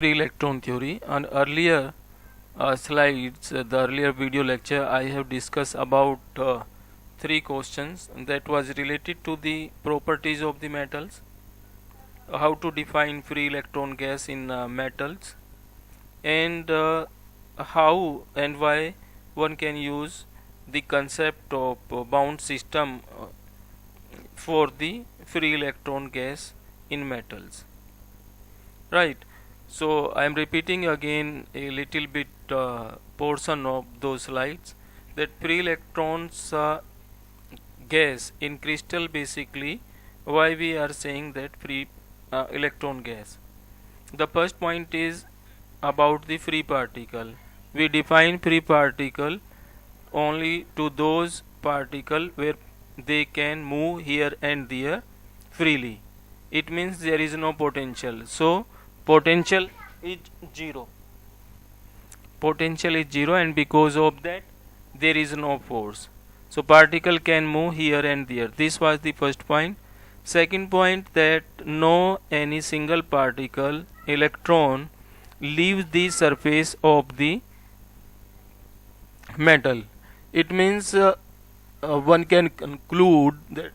Free electron theory. On earlier slides, the earlier video lecture, I have discussed about three questions that was related to the properties of the metals, how to define free electron gas in metals, and how and why one can use the concept of bound system for the free electron gas in metals. Right. So I am repeating again a little bit portion of those slides, that free electrons gas in crystal, basically why we are saying that free electron gas. The first point is about the free particle. We define free particle only to those particle where they can move here and there freely. It means there is no potential. So potential is zero. Potential is zero, and because of that there is no force. So particle can move here and there. This was the first point. Second point, that no any single particle electron leaves the surface of the metal. It means one can conclude that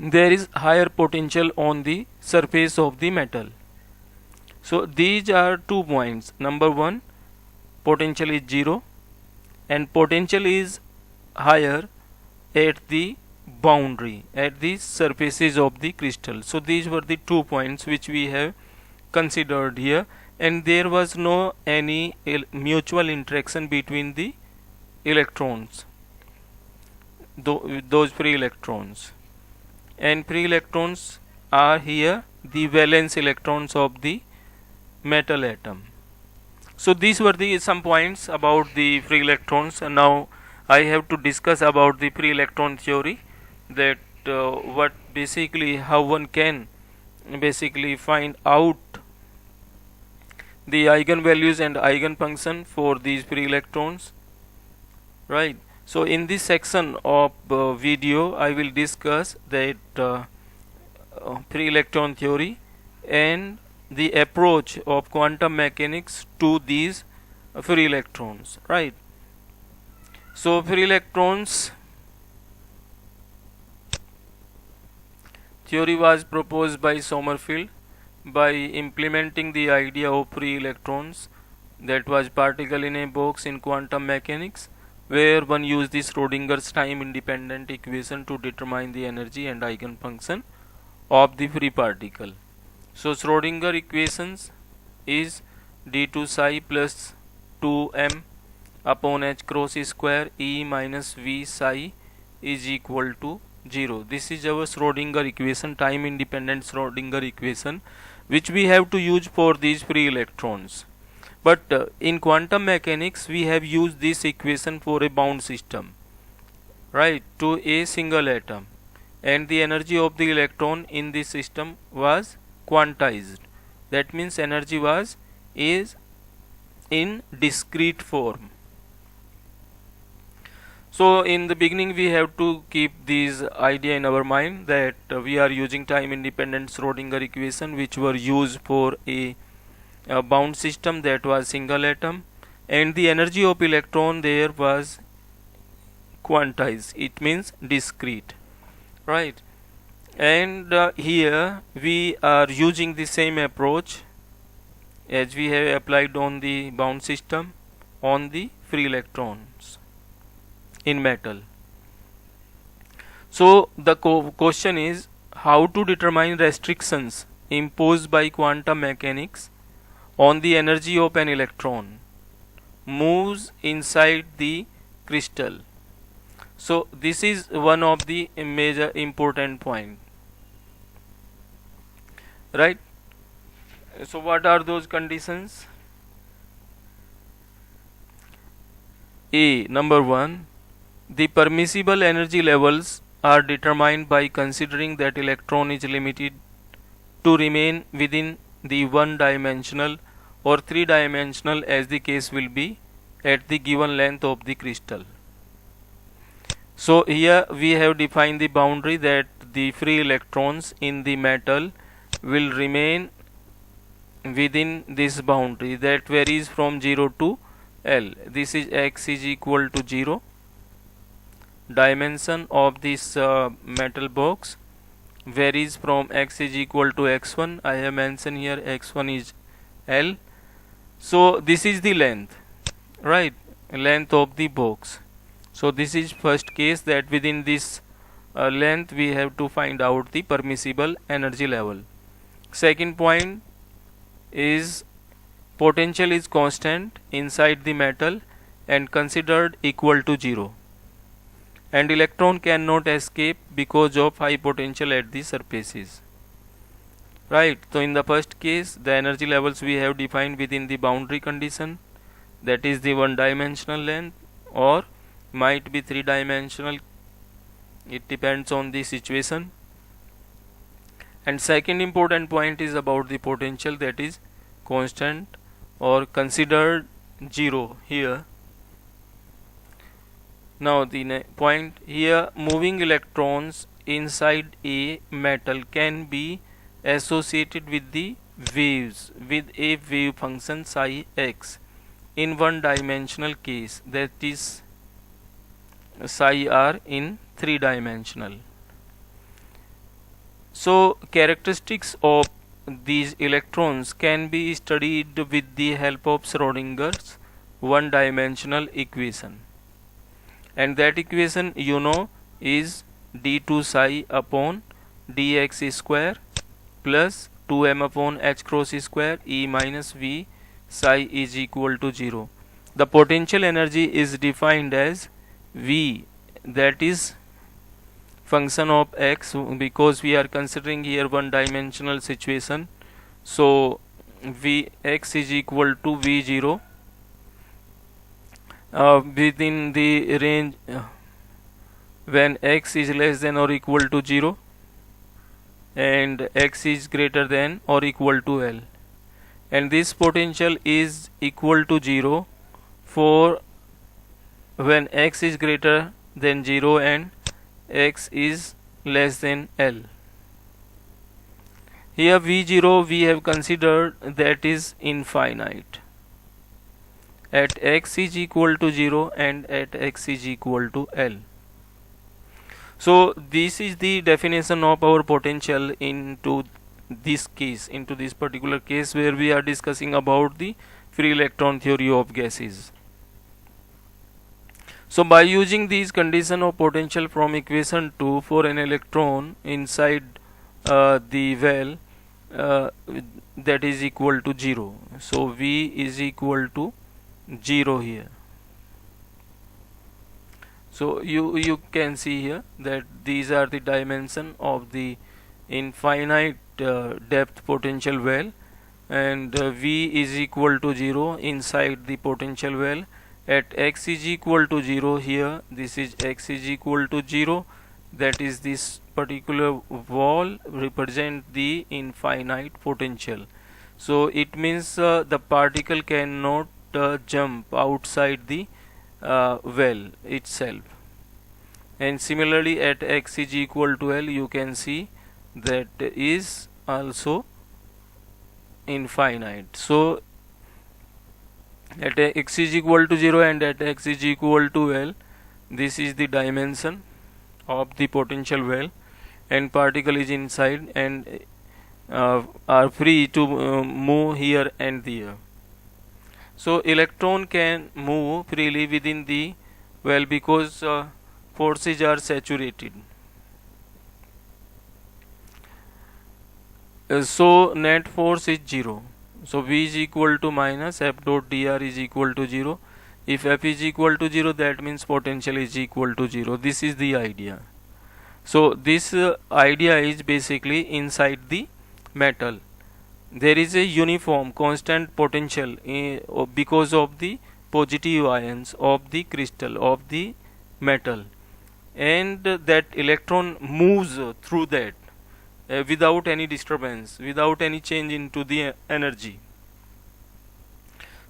there is higher potential on the surface of the metal. So these are 2 points. Number one, potential is zero, and potential is higher at the boundary, at the surfaces of the crystal. So these were the 2 points which we have considered here, and there was no any mutual interaction between the electrons, those free electrons. And free electrons are here the valence electrons of the metal atom. So these were the some points about the free electrons, and now I have to discuss about the free electron theory, that what basically how one can basically find out the eigenvalues and eigenfunction for these free electrons, right? So in this section of video I will discuss that free electron theory and the approach of quantum mechanics to these free electrons, right? So free electrons theory was proposed by Sommerfeld by implementing the idea of free electrons, that was particle in a box in quantum mechanics, where one used the Schrodinger's time independent equation to determine the energy and eigenfunction of the free particle. So Schrodinger equations is d2 psi plus 2m upon h cross square E minus v psi is equal to 0. This is our Schrodinger equation, time independent Schrodinger equation, which we have to use for these free electrons. But in quantum mechanics we have used this equation for a bound system, right, to a single atom, and the energy of the electron in this system was quantized. That means energy is in discrete form. So in the beginning we have to keep this idea in our mind, that we are using time independent Schrodinger equation which were used for a bound system, that was single atom, and the energy of electron there was quantized, it means discrete, right? And here we are using the same approach as we have applied on the bound system on the free electrons in metal. So the question is how to determine restrictions imposed by quantum mechanics on the energy of an electron moves inside the crystal. So this is one of the major important point, right? So what are those conditions? Number one, the permissible energy levels are determined by considering that electron is limited to remain within the one-dimensional or three-dimensional, as the case will be, at the given length of the crystal. So here we have defined the boundary, that the free electrons in the metal will remain within this boundary that varies from 0 to L. This is x is equal to 0. Dimension of this metal box varies from x is equal to x1. I have mentioned here x1 is L. So this is the length, right? Length of the box. So this is first case, that within this length we have to find out the permissible energy level. Second point is potential is constant inside the metal and considered equal to 0, and electron cannot escape because of high potential at the surfaces, right? So in the first case, the energy levels we have defined within the boundary condition, that is the one dimensional length, or might be three dimensional, it depends on the situation. And second important point is about the potential, that is constant or considered 0 here. Now the point here, moving electrons inside a metal can be associated with the waves with a wave function psi x in one dimensional case, that is psi r in three dimensional. So characteristics of these electrons can be studied with the help of Schrodinger's one dimensional equation, and that equation you know is d2 psi upon dx square plus 2m upon h cross square E minus v psi is equal to 0. The potential energy is defined as V, that is function of x, because we are considering here one dimensional situation. So V x is equal to V0 within the range when x is less than or equal to 0 and x is greater than or equal to L, and this potential is equal to 0 for when x is greater than 0 and x is less than L. Here V0 we have considered that is infinite at x is equal to 0 and at x is equal to L. So this is the definition of our potential into this case, into this particular case where we are discussing about the free electron theory of gases. So by using these condition of potential from equation 2 for an electron inside the well that is equal to 0. So V is equal to 0 here. So you can see here that these are the dimension of the infinite depth potential well, and V is equal to 0 inside the potential well at x is equal to 0. Here this is x is equal to 0, that is this particular wall represent the infinite potential. So it means the particle cannot jump outside the well itself, and similarly at x is equal to L you can see that is also infinite. So at x is equal to 0 and at x is equal to L, this is the dimension of the potential well, and particle is inside and are free to move here and there. So electron can move freely within the well because forces are saturated. So net force is 0. So V is equal to minus F dot dr is equal to 0. If F is equal to 0, that means potential is equal to 0. This is the idea. So this idea is basically inside the metal there is a uniform constant potential because of the positive ions of the crystal of the metal, and that electron moves through that without any disturbance, without any change into the energy.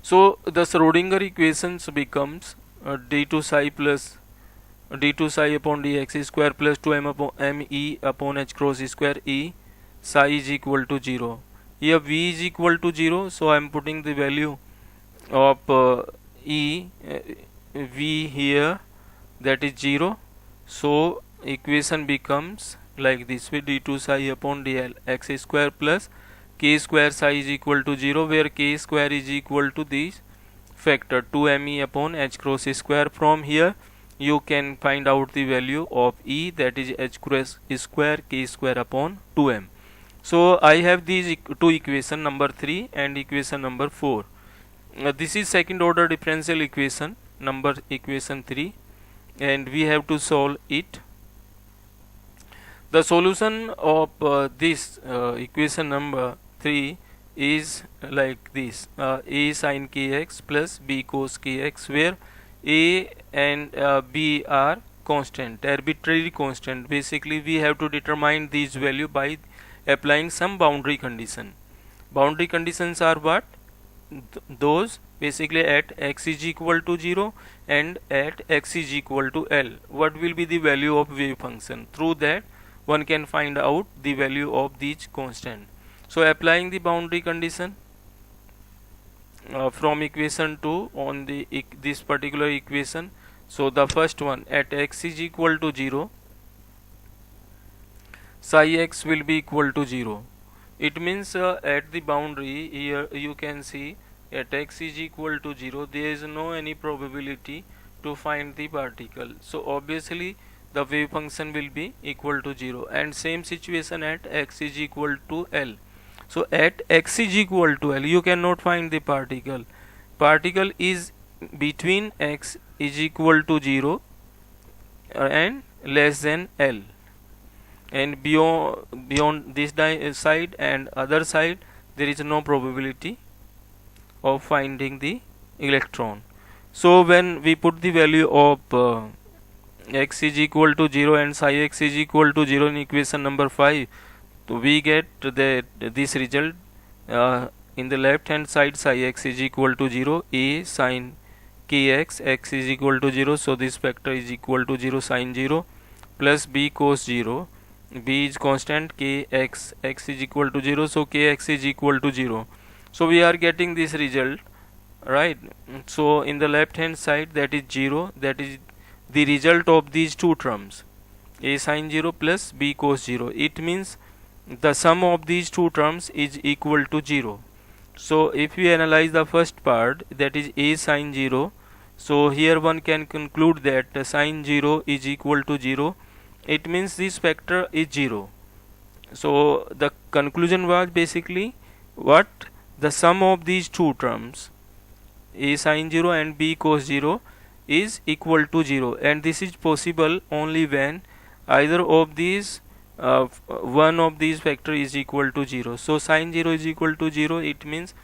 So the Schrodinger equations becomes d2 psi plus d2 psi upon dx square plus 2m upon me upon h cross square E psi is equal to 0. Here V is equal to 0, so I am putting the value of V here, that is 0. So equation becomes like this way: d2 psi upon dl x square plus k square psi is equal to 0, where k square is equal to this factor 2me upon h cross square. From here you can find out the value of E, that is h cross square k square upon 2m. So I have these two equation, number 3 and equation number 4. This is second order differential equation, number equation 3, and we have to solve it. The solution of this equation number 3 is like this: a sin kx plus b cos kx, where a and b are constant, arbitrary constant. Basically we have to determine these value by applying some boundary condition. Boundary conditions are what? Those basically at x is equal to 0 and at x is equal to L, what will be the value of wave function? Through that one can find out the value of these constant. So applying the boundary condition from equation 2 on the this particular equation. So the first one, at x is equal to 0, psi x will be equal to 0. It means at the boundary here you can see at x is equal to 0 there is no any probability to find the particle, so obviously the wave function will be equal to 0. And same situation at x is equal to L. So at x is equal to L you cannot find the particle. Particle is between x is equal to 0 and less than L, and beyond this side and other side there is no probability of finding the electron. So when we put the value of x is equal to 0 and psi x is equal to 0 in equation number 5, so we get this result. In the left hand side, psi x is equal to 0, a sin kx, x is equal to 0, so this factor is equal to 0 sin 0, plus b cos 0, b is constant, kx, x is equal to 0, so kx is equal to 0. So we are getting this result, right? So in the left hand side, that is 0, that is the result of these two terms, a sin 0 plus b cos 0. It means the sum of these two terms is equal to 0. So if we analyze the first part, that is a sin 0, so here one can conclude that sin 0 is equal to 0. It means this factor is 0. So the conclusion was basically what? The sum of these two terms, a sin 0 and b cos 0, is equal to 0, and this is possible only when either of these one of these factor is equal to 0. So sin 0 is equal to 0, it means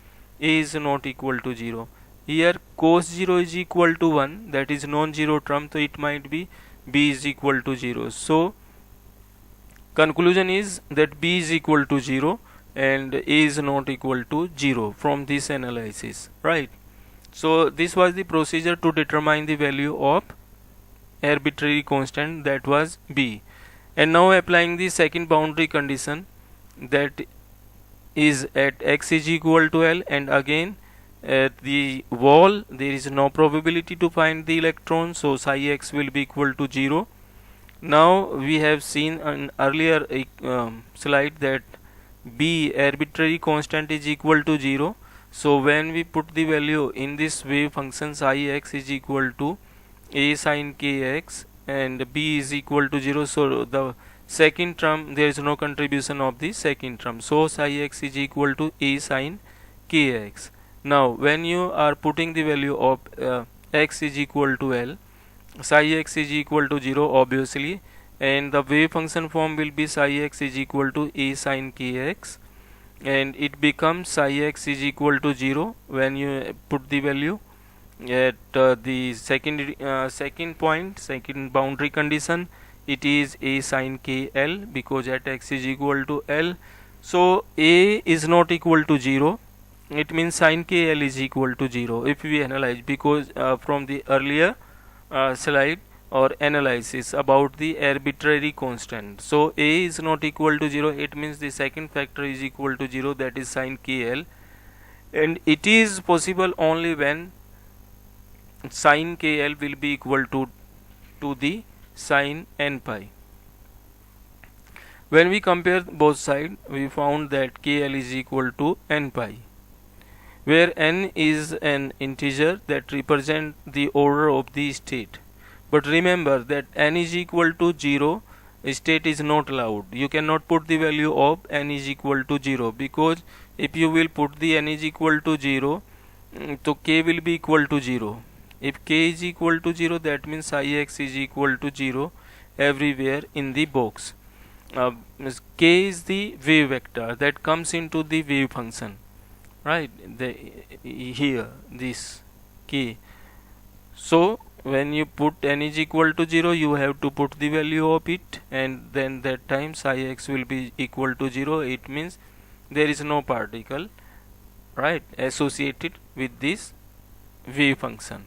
a is not equal to 0. Here cos 0 is equal to 1, that is non-zero term, so it might be b is equal to 0. So conclusion is that b is equal to 0 and a is not equal to 0 from this analysis, right? So this was the procedure to determine the value of arbitrary constant, that was b. And now applying the second boundary condition, that is at x is equal to L, and again at the wall there is no probability to find the electron, so psi x will be equal to 0. Now we have seen an earlier slide that b, arbitrary constant, is equal to 0. So when we put the value in this wave function, psi x is equal to a sin kx and b is equal to 0, so the second term, there is no contribution of the second term, so psi x is equal to a sin kx. Now when you are putting the value of x is equal to L, psi x is equal to 0 obviously, and the wave function form will be psi x is equal to a sin kx, and it becomes psi x is equal to 0 when you put the value at the second point, second boundary condition. It is a sin kl, because at x is equal to L, so a is not equal to 0, it means sin kl is equal to 0 if we analyze, because from the earlier slide or analysis about the arbitrary constant. So A is not equal to 0, it means the second factor is equal to 0, that is sin KL, and it is possible only when sin KL will be equal to the sin n pi. When we compare both sides, we found that KL is equal to n pi, where n is an integer that represents the order of the state. But remember that n is equal to 0, state is not allowed. You cannot put the value of n is equal to 0, because if you will put the n is equal to 0, so k will be equal to 0. If k is equal to 0, that means ix is equal to 0 everywhere in the box. K is the wave vector that comes into the wave function, right? Here this k. So when you put n is equal to 0, you have to put the value of it, and then that time ix will be equal to 0. It means there is no particle, right, associated with this wave function.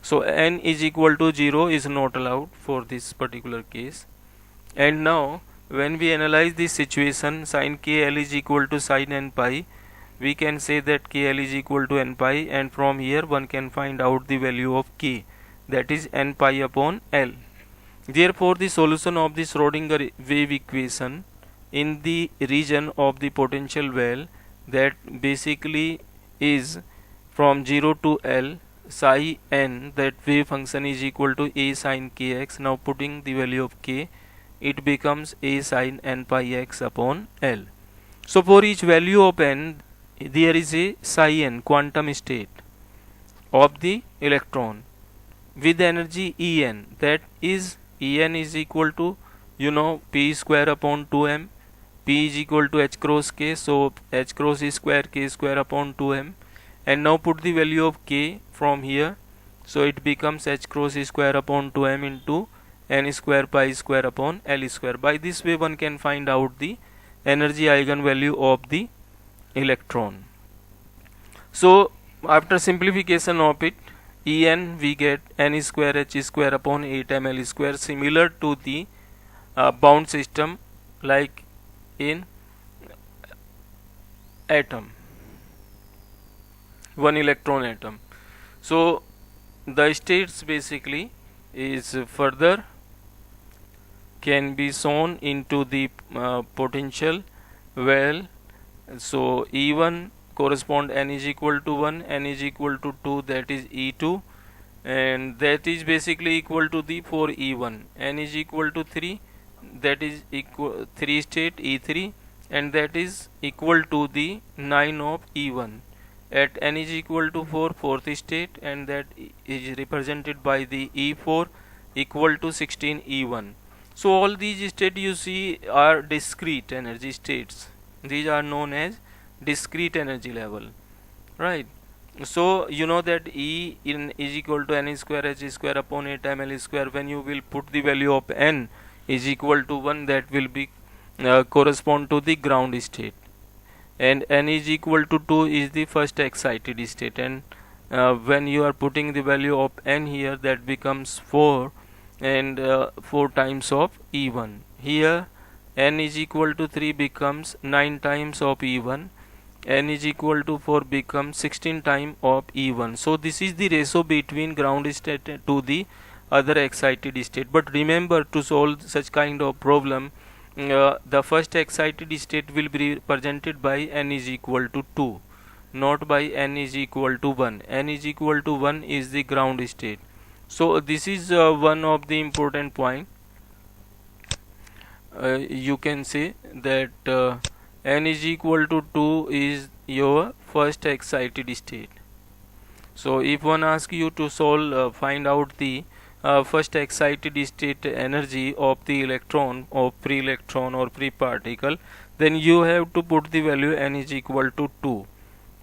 So n is equal to 0 is not allowed for this particular case. And now when we analyze this situation, sin KL is equal to sin n pi, we can say that KL is equal to n pi, and from here one can find out the value of k, that is n pi upon L. Therefore the solution of the Schrodinger wave equation in the region of the potential well, that basically is from 0 to L, psi n, that wave function is equal to a sin kx. Now putting the value of k, it becomes a sin n pi x upon L. So for each value of n, there is a psi n quantum state of the electron with energy En, that is En is equal to, p square upon 2m. P is equal to h cross k, so h cross is square k square upon 2m. And now put the value of k from here, so it becomes h cross square upon 2m into n square pi square upon L square. By this way one can find out the energy eigenvalue of the electron. So after simplification of it, En we get n square h square upon 8m L square, similar to the bound system like in atom, one electron atom. So the states basically is further can be shown into the potential well. So E1 correspond n is equal to 1, n is equal to 2, that is E2, and that is basically equal to the for E1. N is equal to 3, that is equal 3 state E3, and that is equal to the 9 of E1. At n is equal to 4, fourth state, and that is represented by the E4 equal to 16 E1. So all these states you see are discrete energy states. These are known as discrete energy level, right? So you know that E in is equal to n square h square upon 8m L square. When you will put the value of n is equal to 1, that will be correspond to the ground state, and n is equal to 2 is the first excited state. And when you are putting the value of n here, that becomes 4, and 4 times of E1. Here n is equal to 3 becomes 9 times of E1, n is equal to 4 becomes 16 times of E1. So this is the ratio between ground state to the other excited state. But remember, to solve such kind of problem, the first excited state will be represented by n is equal to 2, not by n is equal to 1. N is equal to 1 is the ground state. So this is one of the important point. You can say that n is equal to 2 is your first excited state. So if one asks you to solve find out the first excited state energy of the electron, of free electron or free particle, then you have to put the value n is equal to 2,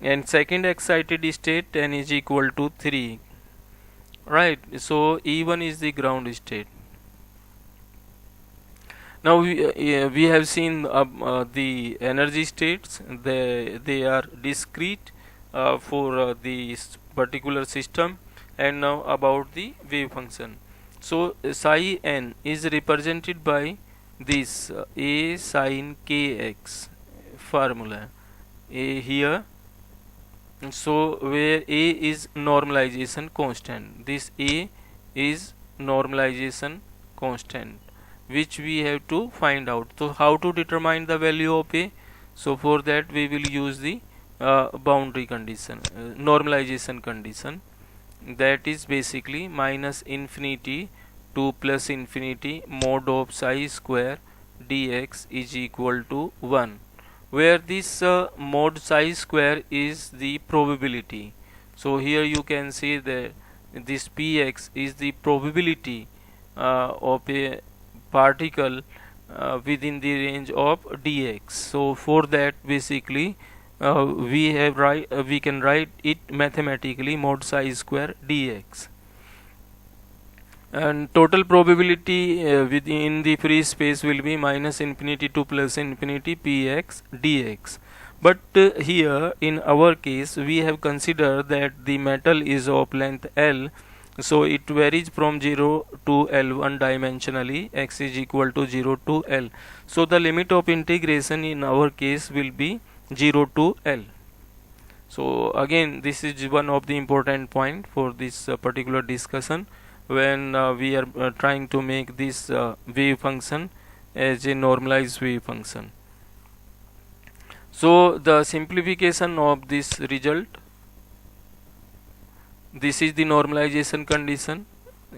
and second excited state n is equal to 3, right? So E1 is the ground state. Now we have seen the energy states. They are discrete for this particular system. And now about the wave function. So psi n is represented by this a sin kx formula a here. So where a is normalization constant, this a is normalization constant which we have to find out. So how to determine the value of a? So for that we will use the boundary condition, normalization condition, that is basically minus infinity to plus infinity mod of psi square dx is equal to 1, where this mod psi square is the probability. So here you can see that this px is the probability of a particle within the range of dx. So for that basically we can write it mathematically mod psi square dx, and total probability within the free space will be minus infinity to plus infinity px dx. But here in our case we have considered that the metal is of length L, so it varies from 0 to L one dimensionally, x is equal to 0 to L. So the limit of integration in our case will be 0 to L. So again this is one of the important point for this particular discussion when we are trying to make this wave function as a normalized wave function. So the simplification of this result, this is the normalization condition.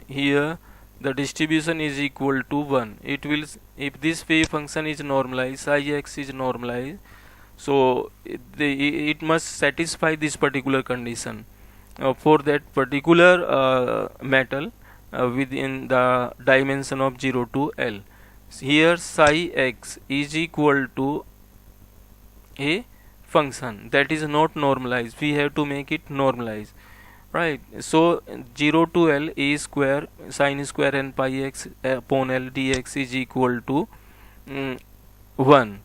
Here the distribution is equal to 1. It will, if this wave function is normalized, psi x is normalized, so it must satisfy this particular condition for that particular metal within the dimension of 0 to L. Here psi x is equal to a function that is not normalized, we have to make it normalized, right? So 0 to L a square sin square n pi x upon L dx is equal to 1,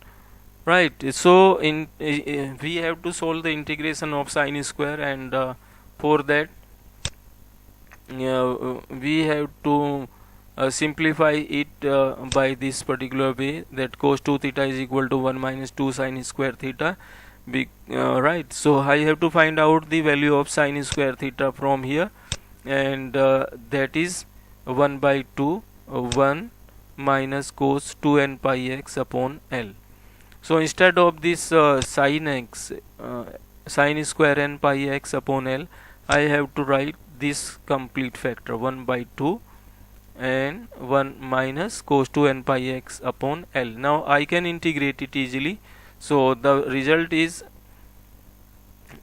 right? So in we have to solve the integration of sin square, and for that we have to simplify it by this particular way, that cos 2 theta is equal to 1 minus 2 sin square theta, right? So I have to find out the value of sin square theta from here, and that is 1 by 2 1 minus cos 2n pi x upon L. So instead of this sin x sin square n pi x upon L, I have to write this complete factor 1 by 2 and 1 minus cos 2 n pi x upon L. Now I can integrate it easily. So the result is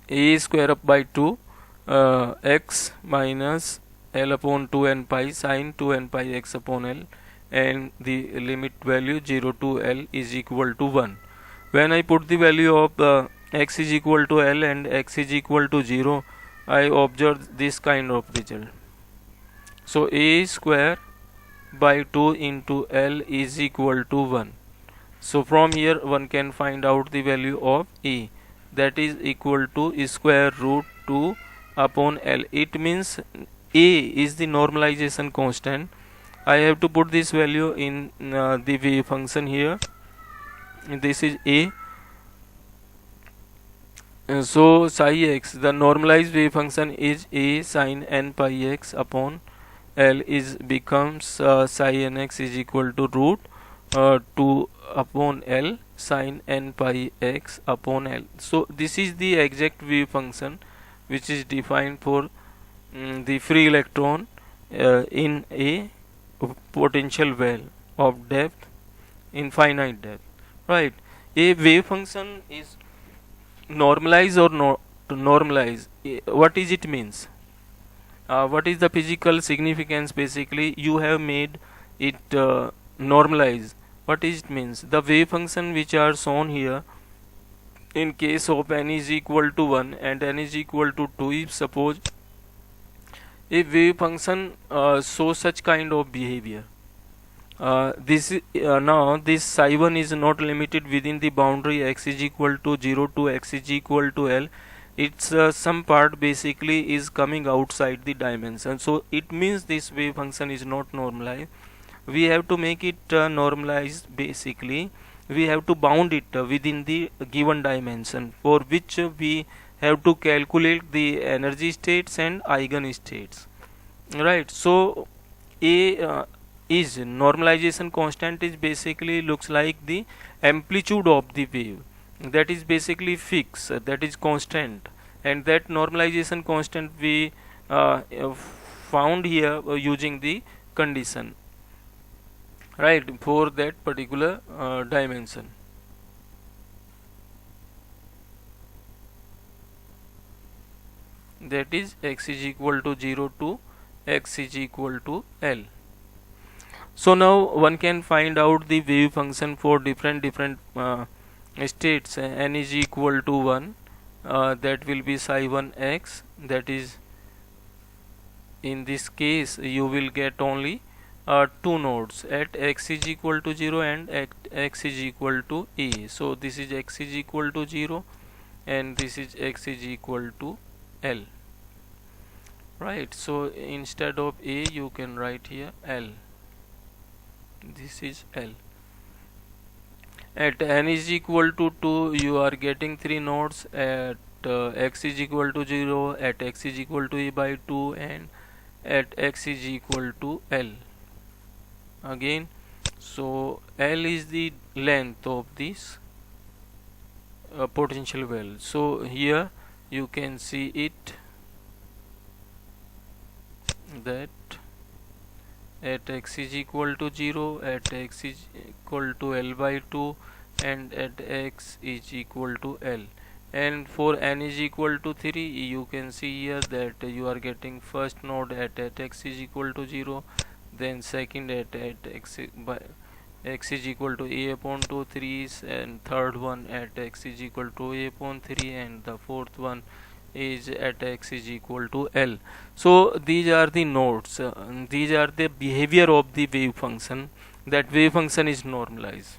a square up by 2 x minus L upon 2 n pi sin 2 n pi x upon L, and the limit value 0 to L is equal to 1. When I put the value of x is equal to L and x is equal to 0, I observe this kind of result. So a square by 2 into L is equal to 1. So from here one can find out the value of a, that is equal to square root 2 upon L. It means a is the normalization constant. I have to put this value in the wave function here. This is a. So psi x, the normalized wave function is a sin n pi x upon L is becomes psi n x is equal to root 2 upon L sin n pi x upon L. So this is the exact wave function which is defined for the free electron in a potential well of depth, infinite depth, right? A wave function is normalized or not normalized. What is it means? What is the physical significance? Basically you have made it normalized. What is it means? The wave function which are shown here in case of n is equal to 1 and n is equal to 2, if suppose a wave function shows such kind of behavior, this now this psi 1 is not limited within the boundary x is equal to 0 to x is equal to L, its some part basically is coming outside the dimension, so it means this wave function is not normalized. We have to make it normalized. Basically we have to bound it within the given dimension, for which we have to calculate the energy states and eigenstates, right? So a is normalization constant is basically looks like the amplitude of the wave, that is basically fixed, that is constant, and that normalization constant we found here using the condition, right, for that particular dimension. That is x is equal to 0 to x is equal to L. So now one can find out the wave function for different states. N is equal to 1, that will be psi 1 x, that is in this case you will get only two nodes at x is equal to 0 and at x is equal to a. So this is x is equal to 0 and this is x is equal to L, right? So instead of a you can write here L, this is L. At n is equal to 2 you are getting 3 nodes at x is equal to 0, at x is equal to a by 2 and at x is equal to L again. So L is the length of this potential well. So here you can see it that at x is equal to 0, at x is equal to L by 2 and at x is equal to L. And for n is equal to 3 you can see here that you are getting first node at x is equal to 0, then second at x is equal to a upon 2 3, and third one at x is equal to a upon 3, and the fourth one is at x is equal to L. So these are the nodes, these are the behavior of the wave function. That wave function is normalized.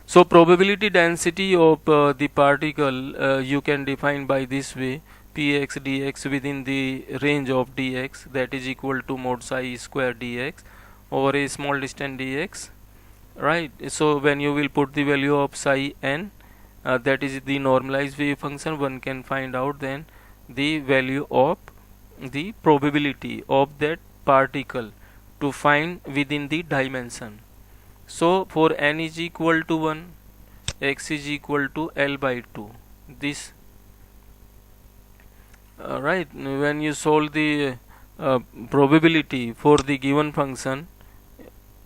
So probability density of the particle you can define by this way: px dx within the range of dx, that is equal to mod psi square dx over a small distance dx, right? So when you will put the value of psi n, that is the normalized wave function, one can find out then the value of the probability of that particle to find within the dimension. So for n is equal to 1, x is equal to L by 2, this right, when you solve the probability for the given function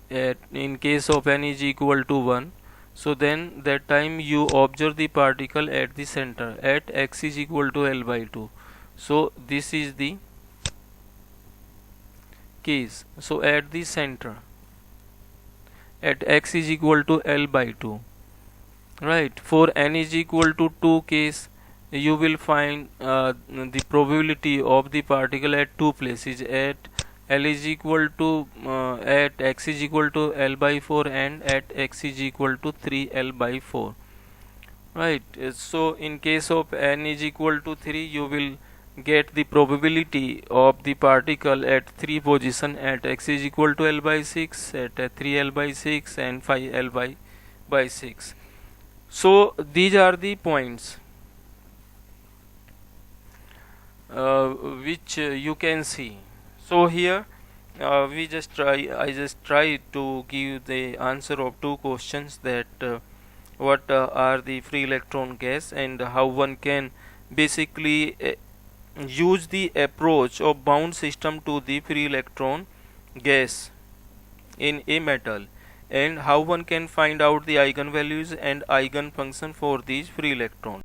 in case of n is equal to 1, so then that time you observe the particle at the center at x is equal to L by 2. So this is the case. So at the center at x is equal to L by 2, right? For n is equal to 2 case you will find the probability of the particle at two places, at L is equal to at x is equal to L by 4 and at x is equal to 3 L by 4, right? So in case of n is equal to 3 you will get the probability of the particle at 3 position, at x is equal to L by 6, at 3 L by 6 and 5 L by 6. So these are the points which you can see. So here I just try to give the answer of two questions, that what are the free electron gas and how one can basically use the approach of bound system to the free electron gas in a metal, and how one can find out the eigenvalues and eigenfunction for these free electrons.